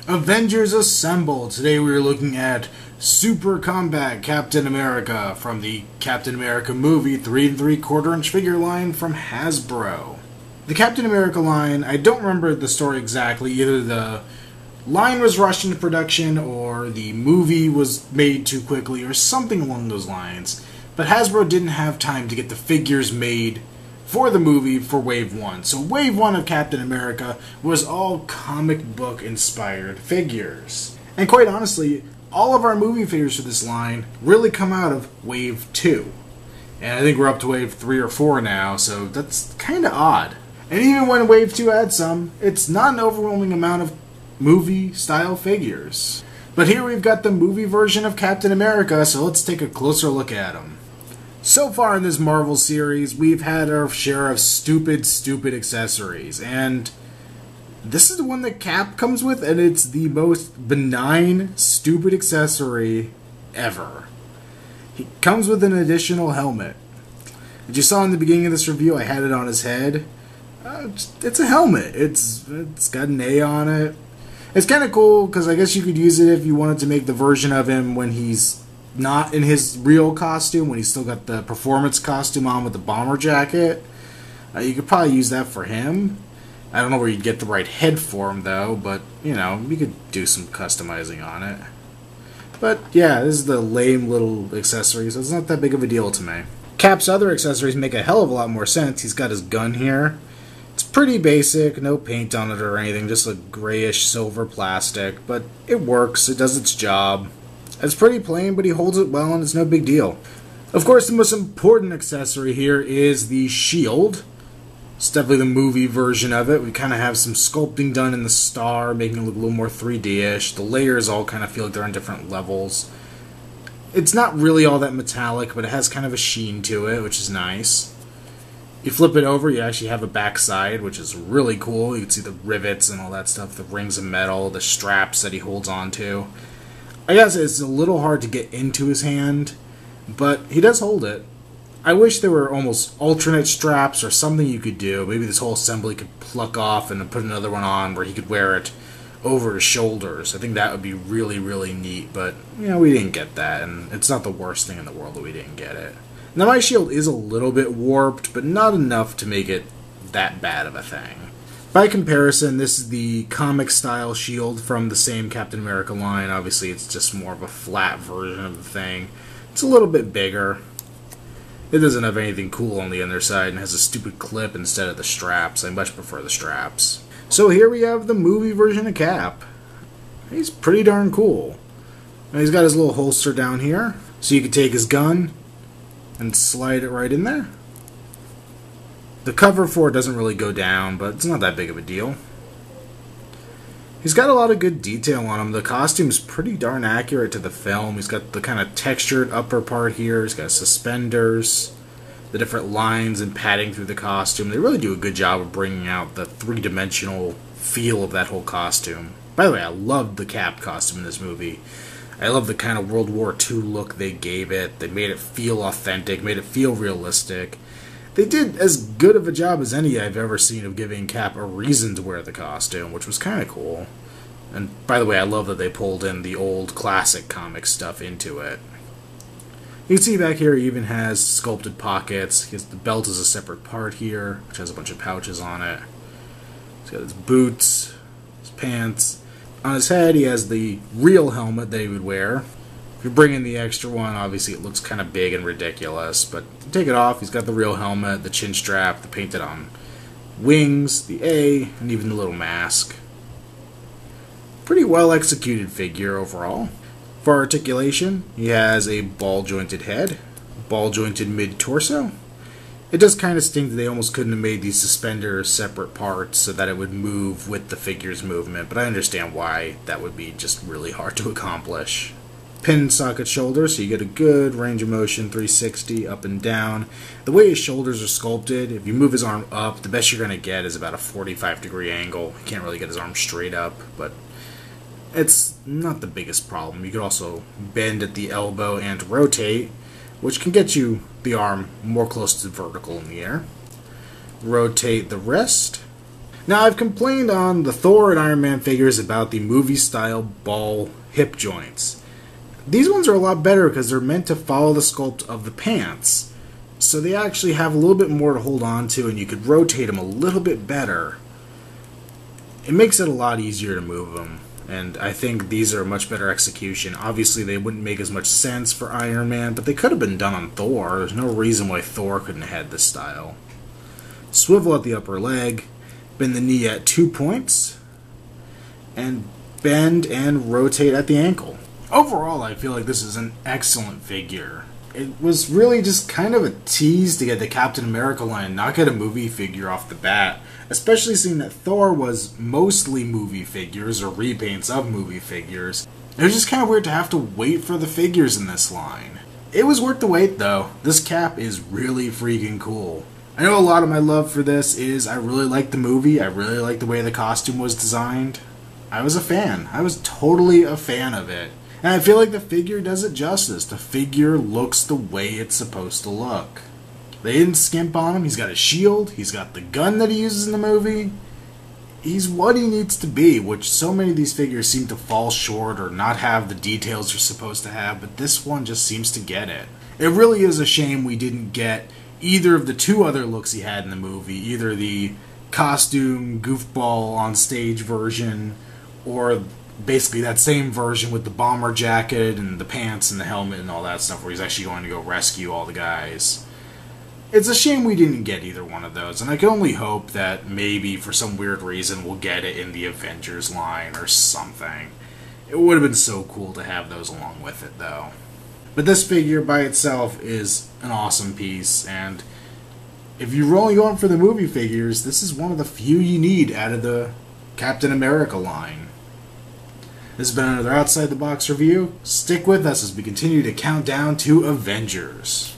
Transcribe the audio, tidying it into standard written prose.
Avengers Assemble. Today we are looking at Super Combat Captain America from the Captain America movie 3 3/4 inch figure line from Hasbro. The Captain America line, I don't remember the story exactly. Either the line was rushed into production or the movie was made too quickly or something along those lines. But Hasbro didn't have time to get the figures made for the movie for Wave 1. So Wave 1 of Captain America was all comic book inspired figures. And quite honestly, all of our movie figures for this line really come out of Wave 2. And I think we're up to Wave 3 or 4 now, so that's kind of odd. And even when Wave 2 had some, it's not an overwhelming amount of movie style figures. But here we've got the movie version of Captain America, so let's take a closer look at him. So far in this Marvel series, we've had our share of stupid accessories, and this is the one that Cap comes with, and it's the most benign, stupid accessory ever. He comes with an additional helmet. As you saw in the beginning of this review, I had it on his head. It's a helmet. It's got an A on it. It's kind of cool, because I guess you could use it if you wanted to make the version of him when he's not in his real costume, when he's still got the performance costume on with the bomber jacket. You could probably use that for him. I don't know where you'd get the right head for him, though, but, you know, you could do some customizing on it. But, yeah, this is the lame little accessory, so it's not that big of a deal to me. Cap's other accessories make a hell of a lot more sense. He's got his gun here. It's pretty basic, no paint on it or anything, just a grayish silver plastic, but it works, it does its job. It's pretty plain, but he holds it well and it's no big deal. Of course, the most important accessory here is the shield. It's definitely the movie version of it. We kind of have some sculpting done in the star, making it look a little more 3D-ish. The layers all kind of feel like they're on different levels. It's not really all that metallic, but it has kind of a sheen to it, which is nice. You flip it over, you actually have a backside, which is really cool. You can see the rivets and all that stuff, the rings of metal, the straps that he holds onto. I guess it's a little hard to get into his hand, but he does hold it. I wish there were almost alternate straps or something you could do. Maybe this whole assembly could pluck off and then put another one on where he could wear it over his shoulders. I think that would be really neat, but, you know, we didn't get that, and it's not the worst thing in the world that we didn't get it. Now, my shield is a little bit warped, but not enough to make it that bad of a thing. By comparison, this is the comic-style shield from the same Captain America line. Obviously, it's just more of a flat version of the thing. It's a little bit bigger. It doesn't have anything cool on the underside and has a stupid clip instead of the straps. I much prefer the straps. So here we have the movie version of Cap. He's pretty darn cool. Now, he's got his little holster down here, so you can take his gun and slide it right in there. The cover for it doesn't really go down, but it's not that big of a deal. He's got a lot of good detail on him. The costume's pretty darn accurate to the film. He's got the kind of textured upper part here. He's got suspenders, the different lines and padding through the costume. They really do a good job of bringing out the three-dimensional feel of that whole costume. By the way, I loved the Cap costume in this movie. I love the kind of World War II look they gave it. They made it feel authentic, made it feel realistic. They did as good of a job as any I've ever seen of giving Cap a reason to wear the costume, which was kind of cool. And by the way, I love that they pulled in the old classic comic stuff into it. You can see back here he even has sculpted pockets. The belt is a separate part here, which has a bunch of pouches on it. He's got his boots, his pants. On his head, he has the real helmet that he would wear. If you bring in the extra one, obviously it looks kind of big and ridiculous, but take it off, he's got the real helmet, the chin strap, the painted on wings, the A, and even the little mask. Pretty well executed figure overall. For articulation, he has a ball-jointed head, ball-jointed mid-torso. It does kind of stink that they almost couldn't have made these suspenders separate parts so that it would move with the figure's movement, but I understand why that would be just really hard to accomplish. Pin socket shoulders, so you get a good range of motion, 360, up and down. The way his shoulders are sculpted, if you move his arm up, the best you're going to get is about a 45-degree angle. You can't really get his arm straight up, but it's not the biggest problem. You could also bend at the elbow and rotate, which can get you the arm more close to vertical in the air. Rotate the wrist. Now, I've complained on the Thor and Iron Man figures about the movie-style ball hip joints. These ones are a lot better because they're meant to follow the sculpt of the pants. So they actually have a little bit more to hold on to, and you could rotate them a little bit better. It makes it a lot easier to move them, and I think these are a much better execution. Obviously, they wouldn't make as much sense for Iron Man, but they could have been done on Thor. There's no reason why Thor couldn't have had this style. Swivel at the upper leg, bend the knee at 2 points, and bend and rotate at the ankle. Overall, I feel like this is an excellent figure. It was really just kind of a tease to get the Captain America line, not get a movie figure off the bat, especially seeing that Thor was mostly movie figures or repaints of movie figures. It was just kind of weird to have to wait for the figures in this line. It was worth the wait though. This Cap is really freaking cool. I know a lot of my love for this is I really like the movie, I really like the way the costume was designed. I was a fan. I was totally a fan of it. And I feel like the figure does it justice. The figure looks the way it's supposed to look. They didn't skimp on him. He's got a shield. He's got the gun that he uses in the movie. He's what he needs to be, which so many of these figures seem to fall short or not have the details they're supposed to have, but this one just seems to get it. It really is a shame we didn't get either of the two other looks he had in the movie, either the costume, goofball on stage version, or basically that same version with the bomber jacket and the pants and the helmet and all that stuff where he's actually going to go rescue all the guys. It's a shame we didn't get either one of those, and I can only hope that maybe for some weird reason we'll get it in the Avengers line or something. It would have been so cool to have those along with it though. But this figure by itself is an awesome piece, and if you're only going for the movie figures, this is one of the few you need out of the Captain America line. This has been another Outside the Box review. Stick with us as we continue to count down to Avengers.